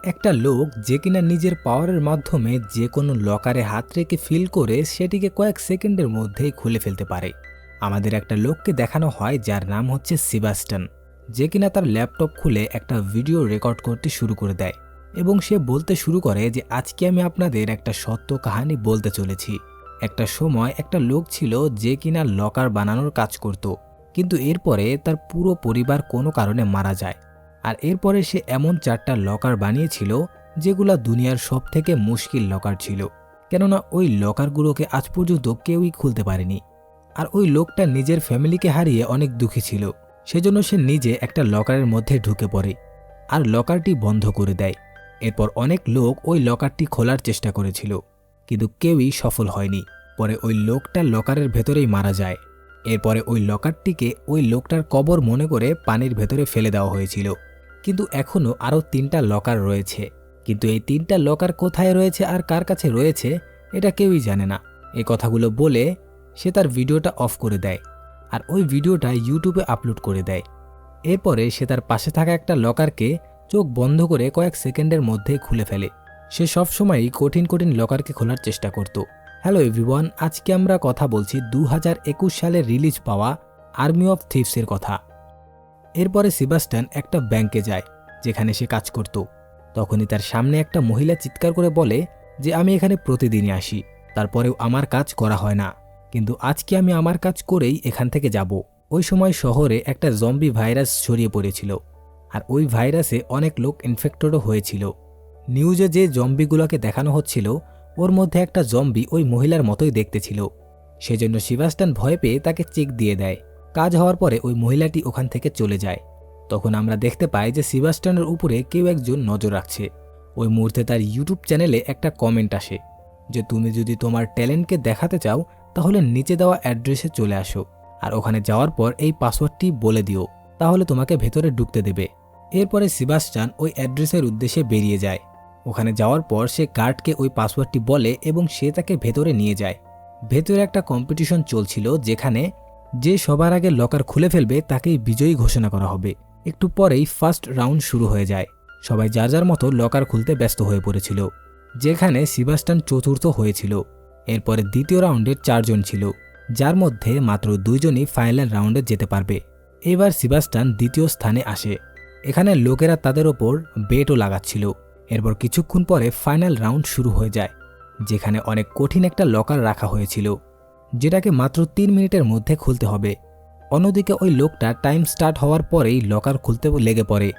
একটা লোক যে কিনা নিজের পাওয়ারের মাধ্যমে যে কোনো লকারে হাত রেখে ফিল করে সেটিকে কয়েক সেকেন্ডের মধ্যেই খুলে ফেলতে পারে। আমাদের একটা লোককে দেখানো হয় যার নাম হচ্ছে সিবাস্টান, যে কিনা তার ল্যাপটপ খুলে একটা ভিডিও রেকর্ড করতে শুরু করে দেয় এবং সে বলতে শুরু করে যে আজকে আমি আপনাদের একটা সত্য কাহিনী বলতে চলেছি। একটা সময় একটা লোক ছিল যে কিনা লকার বানানোর কাজ করত, কিন্তু এরপরে তার পুরো পরিবার কোনো কারণে মারা যায়। আর এরপরে সে এমন 4টা লকার বানিয়েছিল যেগুলা দুনিয়ার সবথেকে মুশকিল লকার ছিল, কেননা ওই লকারগুলোকে আজ পর্যন্ত কেউই খুলতে পারেনি। আর ওই লোকটা নিজের ফ্যামিলিকে হারিয়ে অনেক দুঃখী ছিল, সেজন্য সে নিজে একটা লকারের মধ্যে ঢুকে পড়ে আর লকারটি বন্ধ করে দেয়। এরপর অনেক লোক ওই লকারটি খোলার চেষ্টা করেছিল, কিন্তু কেউই সফল হয়নি। পরে ওই লোকটা লকারের ভেতরেই মারা যায়। এরপরে ওই লকারটিকে ওই লোকটার কবর মনে করে পানির ভেতরে ফেলে দেওয়া হয়েছিল। কিন্তু এখনও আরও 3টা লকার রয়েছে, কিন্তু এই 3টা লকার কোথায় রয়েছে আর কার কাছে রয়েছে এটা কেউই জানে না। এই কথাগুলো বলে সে তার ভিডিওটা অফ করে দেয় আর ওই ভিডিওটা ইউটিউবে আপলোড করে দেয়। এরপরে সে তার পাশে থাকা একটা লকারকে চোখ বন্ধ করে কয়েক সেকেন্ডের মধ্যে খুলে ফেলে। সে সবসময়ই কঠিন কঠিন লকারকে খোলার চেষ্টা করত। হ্যালো এভরিওয়ান, আজকে আমরা কথা বলছি 2021 সালে রিলিজ পাওয়া আর্মি অফ থিভসের কথা। এরপরে সিবাস্টান একটা ব্যাংকে যায় যেখানে সে কাজ করত। তখনই তার সামনে একটা মহিলা চিৎকার করে বলে যে আমি এখানে প্রতিদিনই আসি, তারপরেও আমার কাজ করা হয় না, কিন্তু আজকে আমি আমার কাজ করেই এখান থেকে যাব। ওই সময় শহরে একটা জম্বি ভাইরাস ছড়িয়ে পড়েছিল আর ওই ভাইরাসে অনেক লোক ইনফেক্টেডও হয়েছিল। নিউজে যে জম্বিগুলোকে দেখানো হচ্ছিল ওর মধ্যে একটা জম্বি ওই মহিলার মতোই দেখতে ছিল। সেজন্য সিবাস্টান ভয় পেয়ে তাকে চেক দিয়ে দেয়। কাজ হওয়ার পরে ওই মহিলাটি ওখান থেকে চলে যায়। তখন আমরা দেখতে পাই যে সিবাস্টানের উপরে কেউ একজন নজর রাখছে। ওই মুহূর্তে তার ইউটিউব চ্যানেলে একটা কমেন্ট আসে যে তুমি যদি তোমার ট্যালেন্টকে দেখাতে চাও তাহলে নিচে দেওয়া অ্যাড্রেসে চলে আসো, আর ওখানে যাওয়ার পর এই পাসওয়ার্ডটি বলে দিও, তাহলে তোমাকে ভেতরে ঢুকতে দেবে। এরপরে সিবাস্টান ওই অ্যাড্রেসের উদ্দেশ্যে বেরিয়ে যায়। ওখানে যাওয়ার পর সে গার্ডকে ওই পাসওয়ার্ডটি বলে এবং সে তাকে ভেতরে নিয়ে যায়। ভেতরে একটা কম্পিটিশন চলছিল যেখানে যে সবার আগে লকার খুলে ফেলবে তাকেই বিজয়ী ঘোষণা করা হবে। একটু পরেই ফার্স্ট রাউন্ড শুরু হয়ে যায়। সবাই যার যার মতো লকার খুলতে ব্যস্ত হয়ে পড়েছিল, যেখানে সিবাস্টান চতুর্থ হয়েছিল। এরপরে দ্বিতীয় রাউন্ডে 4 জন ছিল, যার মধ্যে মাত্র 2 জনই ফাইনাল রাউন্ডে যেতে পারবে। এবার সিবাস্টান দ্বিতীয় স্থানে আসে। এখানে লোকেরা তাদের ওপর বেটও লাগাচ্ছিল। এরপর কিছুক্ষণ পরে ফাইনাল রাউন্ড শুরু হয়ে যায়, যেখানে অনেক কঠিন একটা লকার রাখা হয়েছিল, যেটাকে মাত্র 3 মিনিটের মধ্যে খুলতে হবে। অন্যদিকে ওই লোকটা টাইম স্টার্ট হওয়ার পরেই লকার খুলতে লেগে পড়ে,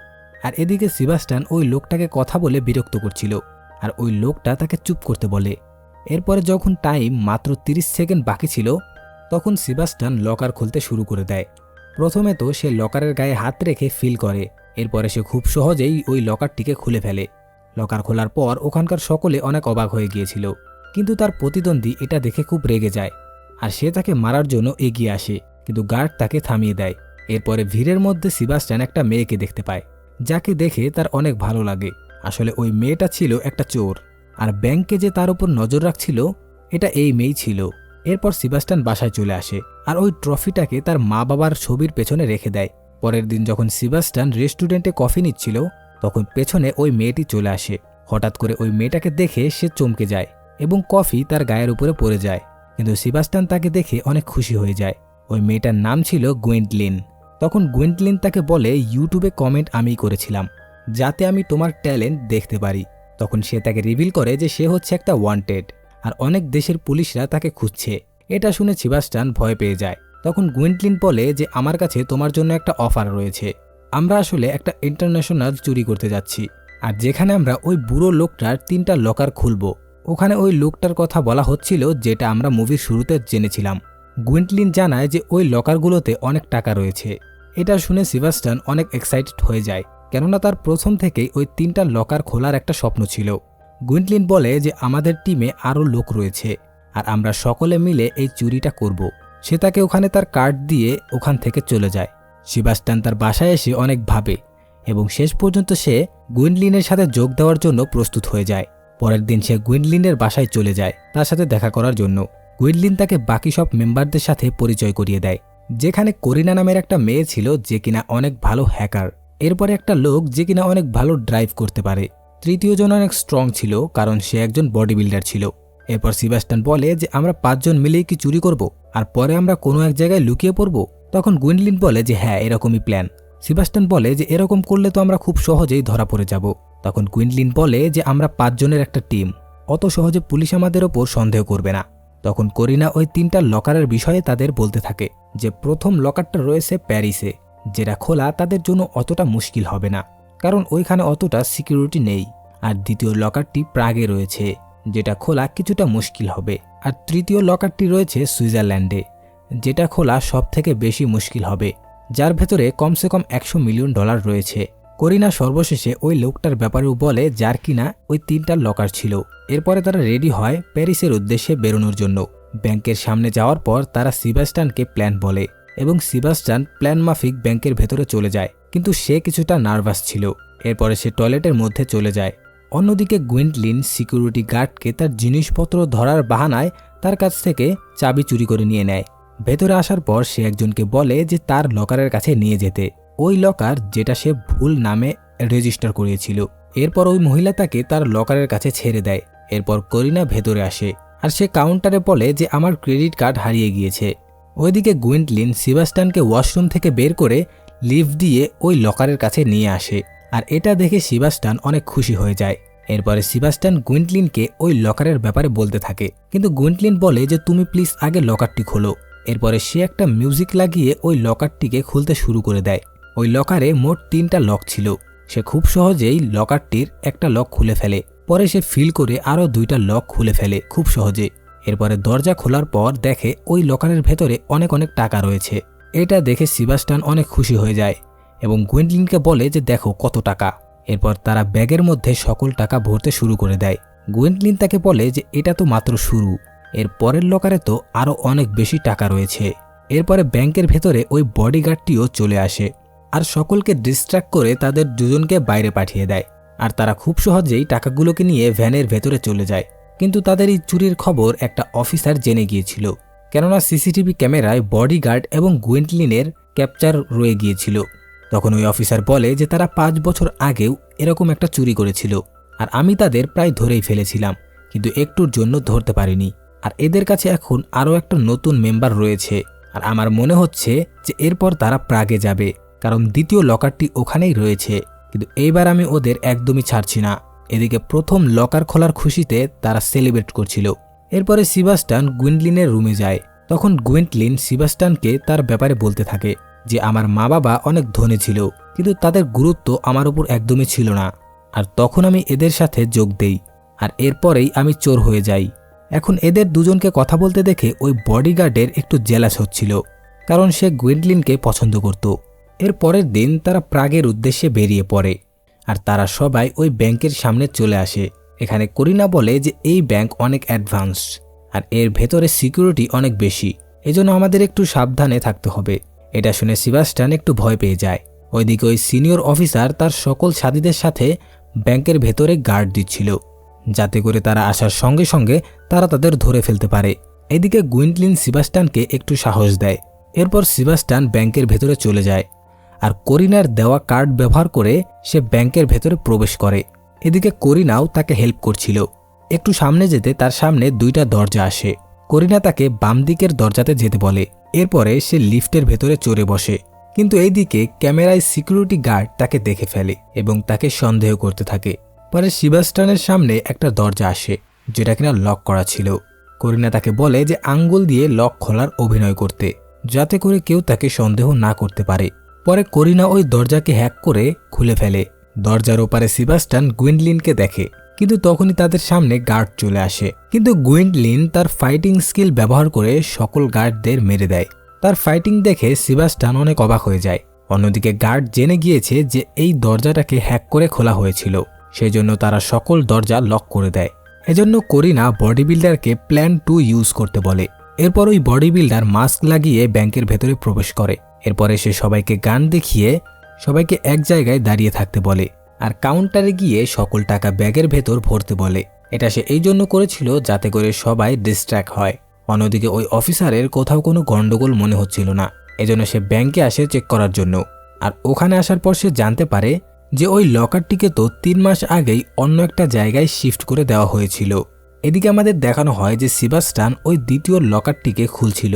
আর এদিকে সিবাস্টান ওই লোকটাকে কথা বলে বিরক্ত করছিল, আর ওই লোকটা তাকে চুপ করতে বলে। এরপরে যখন টাইম মাত্র 30 সেকেন্ড বাকি ছিল তখন সিবাস্টান লকার খুলতে শুরু করে দেয়। প্রথমে তো সে লকারের গায়ে হাত রেখে ফিল করে, এরপরে সে খুব সহজেই ওই লকারটিকে খুলে ফেলে। লকার খোলার পর ওখানকার সকলে অনেক অবাক হয়ে গিয়েছিল, কিন্তু তার প্রতিদ্বন্দ্বী এটা দেখে খুব রেগে যায় আর সে তাকে মারার জন্য এগিয়ে আসে, কিন্তু গার্ড তাকে থামিয়ে দেয়। এরপরে ভিড়ের মধ্যে সিবাস্টান একটা মেয়েকে দেখতে পায়, যাকে দেখে তার অনেক ভালো লাগে। আসলে ওই মেয়েটা ছিল একটা চোর, আর ব্যাংকে যে তার উপর নজর রাখছিল এটা এই মেয়েই ছিল। এরপর সিবাস্টান বাসায় চলে আসে আর ওই ট্রফিটাকে তার মা বাবার ছবির পেছনে রেখে দেয়। পরের দিন যখন সিবাস্টান রেস্টুরেন্টে কফি নিচ্ছিল তখন পেছনে ওই মেয়েটি চলে আসে। হঠাৎ করে ওই মেয়েটাকে দেখে সে চমকে যায় এবং কফি তার গায়ের উপরে পড়ে যায়, কিন্তু সিবাস্টান তাকে দেখে অনেক খুশি হয়ে যায়। ওই মেয়েটার নাম ছিল গুয়েন্টলিন। তখন গুয়েন্টলিন তাকে বলে ইউটিউবে কমেন্ট আমিই করেছিলাম যাতে আমি তোমার ট্যালেন্ট দেখতে পারি। তখন সে তাকে রিভিল করে যে সে হচ্ছে একটা ওয়ান্টেড আর অনেক দেশের পুলিশরা তাকে খুঁজছে। এটা শুনে সিবাস্টান ভয় পেয়ে যায়। তখন গুয়েন্টলিন বলে যে আমার কাছে তোমার জন্য একটা অফার রয়েছে। আমরা আসলে একটা ইন্টারন্যাশনাল চুরি করতে যাচ্ছি, আর যেখানে আমরা ওই বুড়ো লোকটার 3টা লকার খুলব। ওখানে ওই লোকটার কথা বলা হচ্ছিল যেটা আমরা মুভির শুরুতে জেনেছিলাম। গুয়েন্টলিন জানায় যে ওই লকারগুলোতে অনেক টাকা রয়েছে। এটা শুনে সিবাস্টান অনেক এক্সাইটেড হয়ে যায়, কেননা তার প্রথম থেকেই ওই 3টা লকার খোলার একটা স্বপ্ন ছিল। গুয়েন্টলিন বলে যে আমাদের টিমে আরও লোক রয়েছে আর আমরা সকলে মিলে এই চুরিটা করব। সে তাকে ওখানে তার কার্ড দিয়ে ওখান থেকে চলে যায়। সিবাস্টান তার বাসায় এসে অনেক ভাবে এবং শেষ পর্যন্ত সে গুয়েন্টলিনের সাথে যোগ দেওয়ার জন্য প্রস্তুত হয়ে যায়। পরের দিন সে গুয়েন্টলিনের বাসায় চলে যায় তার সাথে দেখা করার জন্য। গুয়েন্টলিন তাকে বাকি সব মেম্বারদের সাথে পরিচয় করিয়ে দেয়, যেখানে করিনা নামের একটা মেয়ে ছিল যে কিনা অনেক ভালো হ্যাকার। এরপরে একটা লোক যে কিনা অনেক ভালো ড্রাইভ করতে পারে, তৃতীয় জন অনেক স্ট্রং ছিল, কারণ সে একজন বডি বিল্ডার ছিল। এরপর সেবাস্টিয়ান বলে যে আমরা 5 জন মিলেই কি চুরি করব আর পরে আমরা কোনো এক জায়গায় লুকিয়ে পড়ব? তখন গুইন্ডলিন বলে যে হ্যাঁ, এরকমই প্ল্যান। সেবাস্টিয়ান বলে যে এরকম করলে তো আমরা খুব সহজেই ধরা পড়ে যাব। তখন গুইন্ডলিন বলে যে আমরা 5 জনের একটা টিম, অত সহজে পুলিশ আমাদের ওপর সন্দেহ করবে না। তখন করিনা ওই 3টা লকারের বিষয়ে তাদের বলতে থাকে যে প্রথম লকারটা রয়েছে প্যারিসে, যেটা খোলা তাদের জন্য অতটা মুশকিল হবে না, কারণ ওইখানে অতটা সিকিউরিটি নেই। আর দ্বিতীয় লকারটি প্রাগে রয়েছে, যেটা খোলা কিছুটা মুশকিল হবে। আর তৃতীয় লকারটি রয়েছে সুইজারল্যান্ডে, যেটা খোলা সব থেকে বেশি মুশকিল হবে, যার ভেতরে কমসে কম $100 মিলিয়ন রয়েছে। করিনা সর্বশেষে ওই লোকটার ব্যাপারেও বলে যার কিনা ওই 3টা লকার ছিল। এরপরে তারা রেডি হয় প্যারিসের উদ্দেশ্যে বেরোনোর জন্য। ব্যাংকের সামনে যাওয়ার পর তারা সেবাস্টিয়ানকে প্ল্যান বলে এবং সেবাস্টিয়ান প্ল্যান মাফিক ব্যাংকের ভেতরে চলে যায়, কিন্তু সে কিছুটা নার্ভাস ছিল। এরপরে সে টয়লেটের মধ্যে চলে যায়। অন্যদিকে গুইন্ডলিন সিকিউরিটি গার্ডকে তার জিনিসপত্র ধরার বাহানায় তার কাছ থেকে চাবি চুরি করে নিয়ে নেয়। ভেতরে আসার পর সে একজনকে বলে যে তার লকারের কাছে নিয়ে যেতে, ওই লকার যেটা সে ভুল নামে রেজিস্টার করিয়েছিল। এরপর ওই মহিলা তাকে তার লকারের কাছে ছেড়ে দেয়। এরপর করিনা ভেতরে আসে আর সে কাউন্টারে বলে যে আমার ক্রেডিট কার্ড হারিয়ে গিয়েছে। ওইদিকে গুইন্ডলিন সেবাস্টিয়ানকে ওয়াশরুম থেকে বের করে লিফট দিয়ে ওই লকারের কাছে নিয়ে আসে, আর এটা দেখে সেবাস্টিয়ান অনেক খুশি হয়ে যায়। এরপরে সেবাস্টিয়ান গুইন্ডলিনকে ওই লকারের ব্যাপারে বলতে থাকে, কিন্তু গুইন্ডলিন বলে যে তুমি প্লিজ আগে লকারটি খোলো। এরপরে সে একটা মিউজিক লাগিয়ে ওই লকারটিকে খুলতে শুরু করে দেয়। ওই লকারে মোট 3টা লক ছিল। সে খুব সহজেই লকারটির একটা লক খুলে ফেলে। পরে সে ফিল করে আরও 2টা লক খুলে ফেলে খুব সহজে। এরপরে দরজা খোলার পর দেখে ওই লকারের ভেতরে অনেক অনেক টাকা রয়েছে। এটা দেখে সেবাস্টিয়ান অনেক খুশি হয়ে যায় এবং গুইন্ডলিনকে বলে যে দেখো কত টাকা। এরপর তারা ব্যাগের মধ্যে সকল টাকা ভরতে শুরু করে দেয়। গুইন্ডলিন তাকে বলে যে এটা তো মাত্র শুরু, এর পরের লকারে তো আরও অনেক বেশি টাকা রয়েছে। এরপরে ব্যাংকের ভেতরে ওই বডিগার্ডটিও চলে আসে আর সকলকে ডিস্ট্র্যাক্ট করে তাদের দুজনকে বাইরে পাঠিয়ে দেয়। আর তারা খুব সহজেই টাকাগুলোকে নিয়ে ভ্যানের ভেতরে চলে যায়। কিন্তু তাদের এই চুরির খবর একটা অফিসার জেনে গিয়েছিল, কেননা সিসিটিভি ক্যামেরায় বডিগার্ড এবং গুইন্ডলিনের ক্যাপচার রয়ে গিয়েছিল। তখন ওই অফিসার বলে যে তারা 5 বছর আগেও এরকম একটা চুরি করেছিল, আর আমি তাদের প্রায় ধরেই ফেলেছিলাম, কিন্তু একটুর জন্য ধরতে পারিনি। আর এদের কাছে এখন আরও একটা নতুন মেম্বার রয়েছে, আর আমার মনে হচ্ছে যে এরপর তারা প্রাগে যাবে, কারণ দ্বিতীয় লকারটি ওখানেই রয়েছে। কিন্তু এইবার আমি ওদের একদমই ছাড়ছি না। এদিকে প্রথম লকার খোলার খুশিতে তারা সেলিব্রেট করছিল। এরপরে সেবাস্টিয়ান গুইন্ডলিনের রুমে যায়। তখন গুইন্ডলিন সেবাস্টিয়ানকে তার ব্যাপারে বলতে থাকে যে আমার মা বাবা অনেক ধনী ছিল, কিন্তু তাদের গুরুত্ব আমার উপর একদমই ছিল না। আর তখন আমি এদের সাথে যোগ দেই, আর এরপরেই আমি চোর হয়ে যাই। এখন এদের দুজনকে কথা বলতে দেখে ওই বডিগার্ডের একটু জেলাস হচ্ছিল, কারণ সে গুইন্ডলিনকে পছন্দ করত। এর পরের দিন তারা প্রাগের উদ্দেশ্যে বেরিয়ে পড়ে, আর তারা সবাই ওই ব্যাংকের সামনে চলে আসে। এখানে করিনা বলে যে এই ব্যাংক অনেক অ্যাডভান্স আর এর ভেতরে সিকিউরিটি অনেক বেশি, এজন্য আমাদের একটু সাবধানে থাকতে হবে। এটা শুনে সেবাস্টিয়ান একটু ভয় পেয়ে যায়। ওইদিকে ওই সিনিয়র অফিসার তার সকল সাথীদের সাথে ব্যাংকের ভেতরে গার্ড দিচ্ছিল, যাতে করে তারা আসার সঙ্গে সঙ্গে তারা তাদের ধরে ফেলতে পারে। এদিকে গুইন্ডলিন সেবাস্টিয়ানকে একটু সাহস দেয়। এরপর সেবাস্টিয়ান ব্যাংকের ভেতরে চলে যায়, আর করিনার দেওয়া কার্ড ব্যবহার করে সে ব্যাংকের ভেতরে প্রবেশ করে। এদিকে করিনাও তাকে হেল্প করছিল। একটু সামনে যেতে তার সামনে 2টা দরজা আসে। করিনা তাকে বাম দিকের দরজাতে যেতে বলে। এরপরে সে লিফটের ভেতরে চড়ে বসে, কিন্তু এইদিকে ক্যামেরায় সিকিউরিটি গার্ড তাকে দেখে ফেলে এবং তাকে সন্দেহ করতে থাকে। পরে সেবাস্টিয়ানের সামনে একটা দরজা আসে, যেটা কিনা লক করা ছিল। করিনা তাকে বলে যে আঙ্গুল দিয়ে লক খোলার অভিনয় করতে, যাতে করে কেউ তাকে সন্দেহ না করতে পারে। পরে করিনা ওই দরজাকে হ্যাক করে খুলে ফেলে। দরজার ওপারে সেবাস্টিয়ান গুইন্ডলিনকে দেখে, কিন্তু তখনই তাদের সামনে গার্ড চলে আসে। কিন্তু গুইন্ডলিন তার ফাইটিং স্কিল ব্যবহার করে সকল গার্ডদের মেরে দেয়। তার ফাইটিং দেখে সেবাস্টিয়ান অনেক অবাক হয়ে যায়। অন্যদিকে গার্ড জেনে গিয়েছে যে এই দরজাটাকে হ্যাক করে খোলা হয়েছিল, সেজন্য তারা সকল দরজা লক করে দেয়। এজন্য করিনা বডি বিল্ডারকে প্ল্যান 2 ইউজ করতে বলে। এরপর ওই বডি বিল্ডার মাস্ক লাগিয়ে ব্যাংকের ভেতরে প্রবেশ করে। এরপরে সে সবাইকে গান দেখিয়ে সবাইকে এক জায়গায় দাঁড়িয়ে থাকতে বলে, আর কাউন্টারে গিয়ে সকল টাকা ব্যাগের ভেতর ভরতে বলে। এটা সে এই জন্য করেছিল যাতে করে সবাই ডিস্ট্র্যাক্ট হয়। অন্যদিকে ওই অফিসারের কোথাও কোনো গন্ডগোল মনে হচ্ছিল না, এজন্য সে ব্যাংকে আসে চেক করার জন্য। আর ওখানে আসার পর সে জানতে পারে যে ওই লকারটিকে তো 3 মাস আগেই অন্য একটা জায়গায় শিফট করে দেওয়া হয়েছিল। এদিকে আমাদের দেখানো হয় যে সেবাস্টিয়ান ওই দ্বিতীয় লকারটিকে খুলছিল,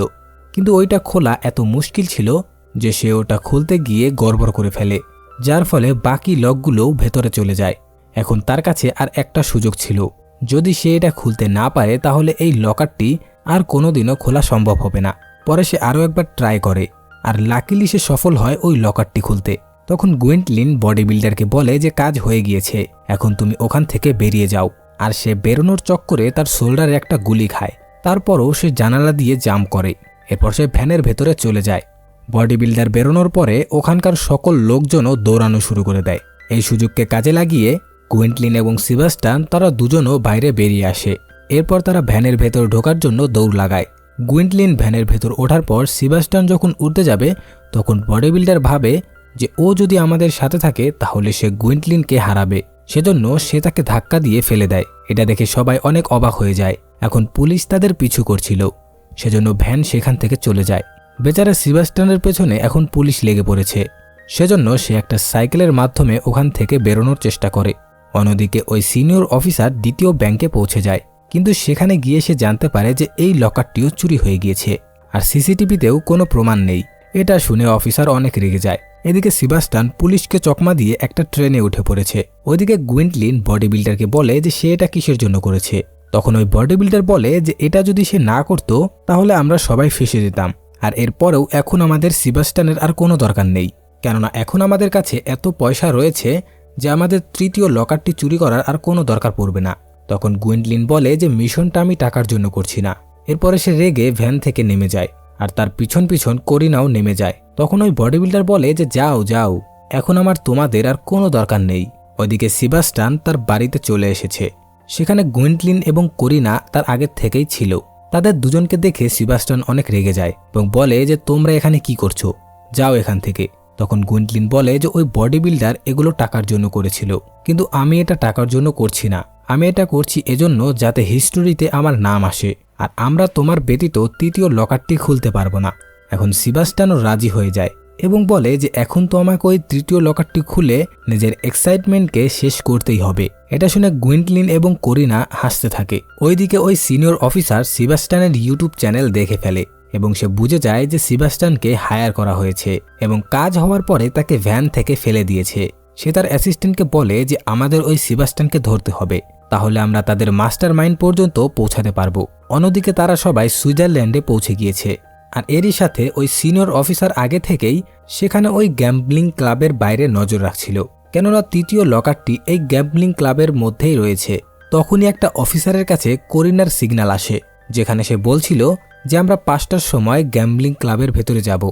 কিন্তু ওইটা খোলা এত মুশকিল ছিল যে সে ওটা খুলতে গিয়ে গড়বড় করে ফেলে, যার ফলে বাকি লকগুলোও ভেতরে চলে যায়। এখন তার কাছে আর একটা সুযোগ ছিল, যদি সে এটা খুলতে না পারে তাহলে এই লকারটি আর কোনোদিনও খোলা সম্ভব হবে না। পরে সে আরও একবার ট্রাই করে, আর লাকিলি সে সফল হয় ওই লকারটি খুলতে। তখন গুয়েন্টলিন বডি বিল্ডারকে বলে যে কাজ হয়ে গিয়েছে, এখন তুমি ওখান থেকে বেরিয়ে যাও। আর সে বেরোনোর চক্করে তার শোল্ডারে একটা গুলি খায়। তারপরও সে জানালা দিয়ে জাম্প করে, এরপর সে ভ্যানের ভেতরে চলে যায়। বডি বিল্ডার বেরোনোর পরে ওখানকার সকল লোকজনও দৌড়ানো শুরু করে দেয়। এই সুযোগকে কাজে লাগিয়ে গুয়েন্টলিন এবং সেবাস্টিয়ান তারা দুজনও বাইরে বেরিয়ে আসে। এরপর তারা ভ্যানের ভেতর ঢোকার জন্য দৌড় লাগায়। গুয়েন্টলিন ভ্যানের ভেতর ওঠার পর সেবাস্টিয়ান যখন উঠতে যাবে তখন বডি বিল্ডার ভাবে যে ও যদি আমাদের সাথে থাকে তাহলে সে গুয়েন্টলিনকে হারাবে, সেজন্য সে তাকে ধাক্কা দিয়ে ফেলে দেয়। এটা দেখে সবাই অনেক অবাক হয়ে যায়। এখন পুলিশ তাদের পিছু করছিল, সেজন্য ভ্যান সেখান থেকে চলে যায়। বেচারা সেবাস্টিয়ানের পেছনে এখন পুলিশ লেগে পড়েছে, সেজন্য সে একটা সাইকেলের মাধ্যমে ওখান থেকে বেরোনোর চেষ্টা করে। অন্যদিকে ওই সিনিয়র অফিসার দ্বিতীয় ব্যাংকে পৌঁছে যায়, কিন্তু সেখানে গিয়ে সে জানতে পারে যে এই লকারটিও চুরি হয়ে গিয়েছে, আর সিসিটিভিতেও কোনো প্রমাণ নেই। এটা শুনে অফিসার অনেক রেগে যায়। এদিকে সেবাস্টিয়ান পুলিশকে চকমা দিয়ে একটা ট্রেনে উঠে পড়েছে। ওইদিকে গুয়েন্টলিন বডি বিল্ডারকে বলে যে সে এটা কিসের জন্য করেছে। তখন ওই বডি বিল্ডার বলে যে এটা যদি সে না করত তাহলে আমরা সবাই ফেঁসে যেতাম, আর এরপরেও এখন আমাদের সেবাস্টিয়ানের আর কোনো দরকার নেই, কেননা এখন আমাদের কাছে এত পয়সা রয়েছে যে আমাদের তৃতীয় লকারটি চুরি করার আর কোনো দরকার পড়বে না। তখন গুয়েন্টলিন বলে যে মিশনটা আমি টাকার জন্য করছি না। এরপরে সে রেগে ভ্যান থেকে নেমে যায়, আর তার পিছন পিছন করিনাও নেমে যায়। তখন ওই বডি বিল্ডার বলে যে যাও যাও, এখন আমার তোমাদের আর কোনো দরকার নেই। ওইদিকে সেবাস্টিয়ান তার বাড়িতে চলে এসেছে। সেখানে গুয়েন্টলিন এবং করিনা তার আগের থেকেই ছিল। তাদের দুজনকে দেখে সেবাস্টিয়ান অনেক রেগে যায় এবং বলে যে তোমরা এখানে কি করছো, যাও এখান থেকে। তখন গুয়েন্টলিন বলে যে ওই বডি বিল্ডার এগুলো টাকার জন্য করেছিল, কিন্তু আমি এটা টাকার জন্য করছি না, আমি এটা করছি এজন্য যাতে হিস্টোরিতে আমার নাম আসে, আর আমরা তোমার ব্যতীত তৃতীয় লকারটি খুলতে পারবো না। এখন সেবাস্টিয়ানও রাজি হয়ে যায় এবং বলে যে এখন তো আমাকে ওই তৃতীয় লকারটি খুলে নিজের এক্সাইটমেন্টকে শেষ করতেই হবে। এটা শুনে গুয়েন্টলিন এবং করিনা হাসতে থাকে। ওইদিকে ওই সিনিয়র অফিসার সেবাস্টিয়ানের ইউটিউব চ্যানেল দেখে ফেলে এবং সে বুঝে যায় যে সেবাস্টিয়ানকে হায়ার করা হয়েছে এবং কাজ হওয়ার পরে তাকে ভ্যান থেকে ফেলে দিয়েছে। সে তার অ্যাসিস্ট্যান্টকে বলে যে আমাদের ওই সেবাস্টিয়ানকে ধরতে হবে, তাহলে আমরা তাদের মাস্টার মাইন্ড পর্যন্ত পৌঁছাতে পারবো। অন্যদিকে তারা সবাই সুইজারল্যান্ডে পৌঁছে গিয়েছে, আর এরই সাথে ওই সিনিয়র অফিসার আগে থেকেই সেখানে ওই গ্যাম্বলিং ক্লাবের বাইরে নজর রাখছিল, কেননা তৃতীয় লকারটি এই গ্যাম্বলিং ক্লাবের মধ্যেই রয়েছে। তখনই একটা অফিসারের কাছে করিনার সিগন্যাল আসে, যেখানে সে বলছিল যে আমরা 5টার সময় গ্যাম্বলিং ক্লাবের ভেতরে যাব।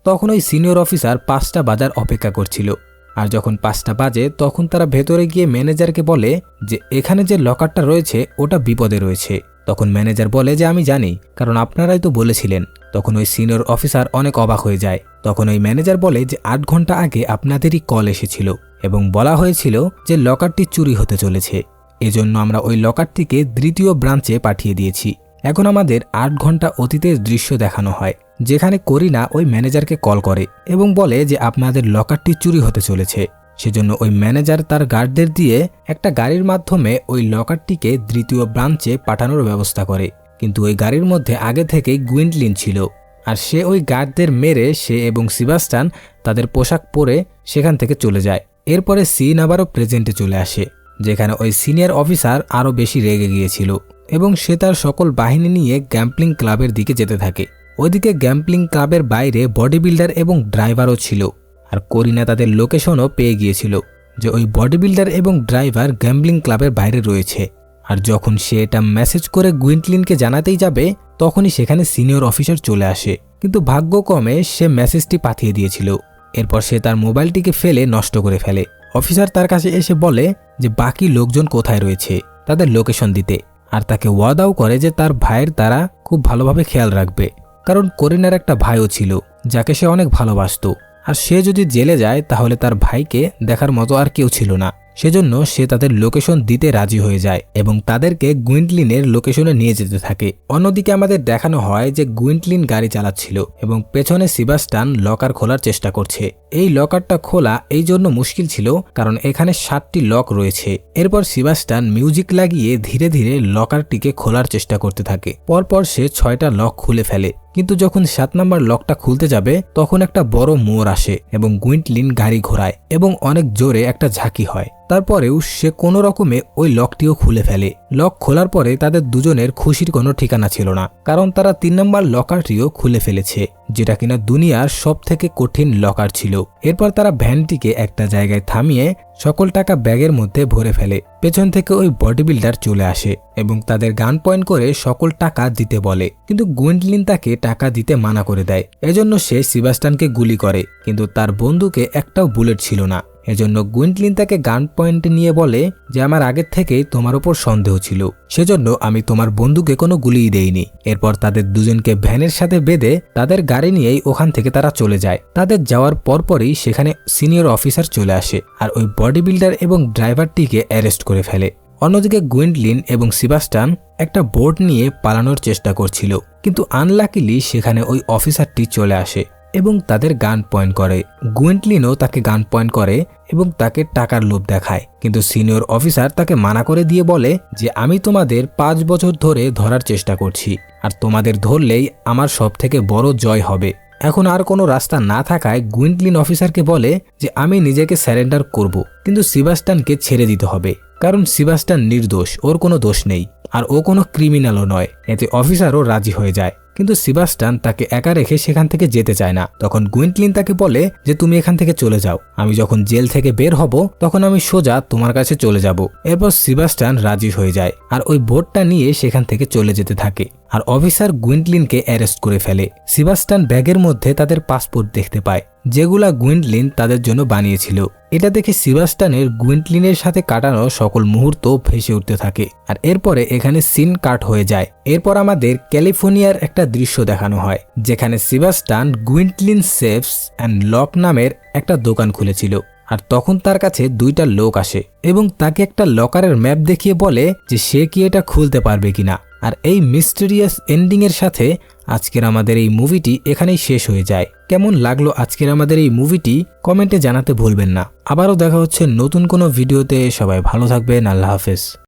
তখন ওই সিনিয়র অফিসার 5টা বাজার অপেক্ষা করছিল, আর যখন 5টা বাজে তখন তারা ভেতরে গিয়ে ম্যানেজারকে বলে যে এখানে যে লকারটা রয়েছে ওটা বিপদে রয়েছে। তখন ম্যানেজার বলে যে আমি জানি, কারণ আপনারাই তো বলেছিলেন। তখন ওই সিনিয়র অফিসার অনেক অবাক হয়ে যায়। তখন ওই ম্যানেজার বলে যে 8 ঘন্টা আগে আপনাদেরই কল এসেছিল এবং বলা হয়েছিল যে লকারটি চুরি হতে চলেছে, এজন্য আমরা ওই লকারটিকে দ্বিতীয় ব্রাঞ্চে পাঠিয়ে দিয়েছি। এখন আমাদের 8 ঘন্টা অতীতের দৃশ্য দেখানো হয়, যেখানে করিনা ওই ম্যানেজারকে কল করে এবং বলে যে আপনাদের লকারটি চুরি হতে চলেছে। সেজন্য ওই ম্যানেজার তার গার্ডদের দিয়ে একটা গাড়ির মাধ্যমে ওই লকারটিকে দ্বিতীয় ব্রাঞ্চে পাঠানোর ব্যবস্থা করে, কিন্তু ওই গাড়ির মধ্যে আগে থেকেই গুয়েন্টলিন ছিল, আর সে ওই গার্ডদের মেরে সে এবং সেবাস্টিয়ান তাদের পোশাক পরে সেখান থেকে চলে যায়। এরপরে সিন আবারও প্রেজেন্টে চলে আসে, যেখানে ওই সিনিয়র অফিসার আরও বেশি রেগে গিয়েছিল এবং সে তার সকল বাহিনী নিয়ে গ্যাম্বলিং ক্লাবের দিকে যেতে থাকে। ওইদিকে গ্যাম্বলিং ক্লাবের বাইরে বডি বিল্ডার এবং ড্রাইভারও ছিল, আর করিনা তাদের লোকেশনও পেয়ে গিয়েছিল যে ওই বডি বিল্ডার এবং ড্রাইভার গ্যাম্বলিং ক্লাবের বাইরে রয়েছে। আর যখন সে এটা মেসেজ করে গুয়েন্টলিনকে জানাতেই যাবে তখনই সেখানে সিনিয়র অফিসার চলে আসে, কিন্তু ভাগ্যক্রমে সে মেসেজটি পাঠিয়ে দিয়েছিল। এরপর সে তার মোবাইলটিকে ফেলে নষ্ট করে ফেলে। অফিসার তার কাছে এসে বলে যে বাকি লোকজন কোথায় রয়েছে তাদের লোকেশন দিতে, আর তাকে ওয়াদাও করে যে তার ভাইয়ের তারা খুব ভালোভাবে খেয়াল রাখবে, কারণ করিনার একটা ভাইও ছিল যাকে সে অনেক ভালোবাসত, আর সে যদি জেলে যায় তাহলে তার ভাইকে দেখার মতো আর কেউ ছিল না। সেজন্য সে তাদের লোকেশন দিতে রাজি হয়ে যায় এবং তাদেরকে গুইন্টলিনের লোকেশনে নিয়ে যেতে থাকে। অন্যদিকে আমাদের দেখানো হয় যে গুইন্টলিন গাড়ি চালাচ্ছিল এবং পেছনে সিবাস্টান লকার খোলার চেষ্টা করছে। এই লকারটা খোলা এই জন্য মুশকিল ছিল কারণ এখানে 7টি লক রয়েছে। এরপর সিবাস্টান মিউজিক লাগিয়ে ধীরে ধীরে লকারটিকে খোলার চেষ্টা করতে থাকে। পরপর সে 6টা লক খুলে ফেলে, কিন্তু যখন 7 নম্বর লকটা খুলতে যাবে তখন একটা বড় মোড় আসে এবং গুইন্টলিন গাড়ি ঘোরায় এবং অনেক জোরে একটা ঝাঁকি হয়। তারপরেও সে কোনো রকমে ওই লকটিও খুলে ফেলে। লক খোলার পরে তাদের দুজনের খুশির কোনো ঠিকানা ছিল না, কারণ তারা 3 নম্বর লকারটিও খুলে ফেলেছে, যেটা কিনা দুনিয়ার সব থেকে কঠিন লকার ছিল। এরপর তারা ভ্যানটিকে একটা জায়গায় থামিয়ে সকল টাকা ব্যাগের মধ্যে ভরে ফেলে। পেছন থেকে ওই বডি বিল্ডার চলে আসে এবং তাদের গান পয়েন্ট করে সকল টাকা দিতে বলে, কিন্তু গুইন্টলিন তাকে টাকা দিতে মানা করে দেয়। এজন্য সে সিবাস্টানকে গুলি করে, কিন্তু তার বন্দুকে একটাও বুলেট ছিল না। এজন্য গুইন্টলিন তাকে গান পয়েন্টে নিয়ে বলে যে আমার আগের থেকেই তোমার উপর সন্দেহ ছিল, সেজন্য আমি তোমার বন্দুকে কোনো গুলিই দেইনি। এরপর তাদের দুজনকে ভ্যানের সাথে বেঁধে তাদের গাড়ি নিয়েই ওখান থেকে তারা চলে যায়। তাদের যাওয়ার পরপরই সেখানে সিনিয়র অফিসার চলে আসে আর ওই বডি বিল্ডার এবং ড্রাইভারটিকে অ্যারেস্ট করে ফেলে। অন্যদিকে গুইন্টলিন এবং সিবাস্টান একটা বোট নিয়ে পালানোর চেষ্টা করছিল, কিন্তু আনলাকিলি সেখানে ওই অফিসারটি চলে আসে এবং তাদের গান পয়েন্ট করে। গুইন্টলিনও তাকে গান পয়েন্ট করে এবং তাকে টাকার লোভ দেখায়, কিন্তু সিনিয়র অফিসার তাকে মানা করে দিয়ে বলে যে আমি তোমাদের 5 বছর ধরে ধরার চেষ্টা করছি, আর তোমাদের ধরলেই আমার সব থেকে বড় জয় হবে। এখন আর কোনো রাস্তা না থাকায় গুইন্টলিন অফিসারকে বলে যে আমি নিজেকে স্যারেন্ডার করব, কিন্তু সিবাস্টানকে ছেড়ে দিতে হবে, কারণ সিবাস্টান নির্দোষ, ওর কোনো দোষ নেই আর ও কোনো ক্রিমিনালও নয়। এতে অফিসারও রাজি হয়ে যায়, কিন্তু সিবাস্টান তাকে একা রেখে সেখান থেকে যেতে চায় না। তখন গুইন্টলিন তাকে বলে যে তুমি এখান থেকে চলে যাও, আমি যখন জেল থেকে বের হব তখন আমি সোজা তোমার কাছে চলে যাব। এরপর সিবাস্টান রাজি হয়ে যায় আর ওই বোটটা নিয়ে সেখান থেকে চলে যেতে থাকে, আর অফিসার গুইন্টলিনকে অ্যারেস্ট করে ফেলে। সিবাস্টান ব্যাগের মধ্যে তাদের পাসপোর্ট দেখতে পায়, যেগুলা গুইন্টলিন তাদের জন্য বানিয়েছিল। এটা দেখে সিবাস্টানের গুইন্টলিনের সাথে কাটানো সকল মুহূর্ত ভেসে উঠতে থাকে। আর এরপরে এখানে সিন কাট হয়ে যায়। এরপর আমাদের ক্যালিফোর্নিয়ার একটা দৃশ্য দেখানো হয়, যেখানে সিবাস্টান গুইন্টলিন সেফস অ্যান্ড লক নামের একটা দোকান খুলেছিল। আর তখন তার কাছে 2টা লোক আসে এবং তাকে একটা লকারের ম্যাপ দেখিয়ে বলে যে সে কি এটা খুলতে পারবে কিনা। আর এই মিস্টেরিয়াস এন্ডিং এর সাথে আজকের আমাদের এই মুভিটি এখানেই শেষ হয়ে যায়। কেমন লাগলো আজকের আমাদের এই মুভিটি কমেন্টে জানাতে ভুলবেন না। আবারও দেখা হচ্ছে নতুন কোনো ভিডিওতে। সবাই ভালো থাকবেন। আল্লাহ হাফেজ।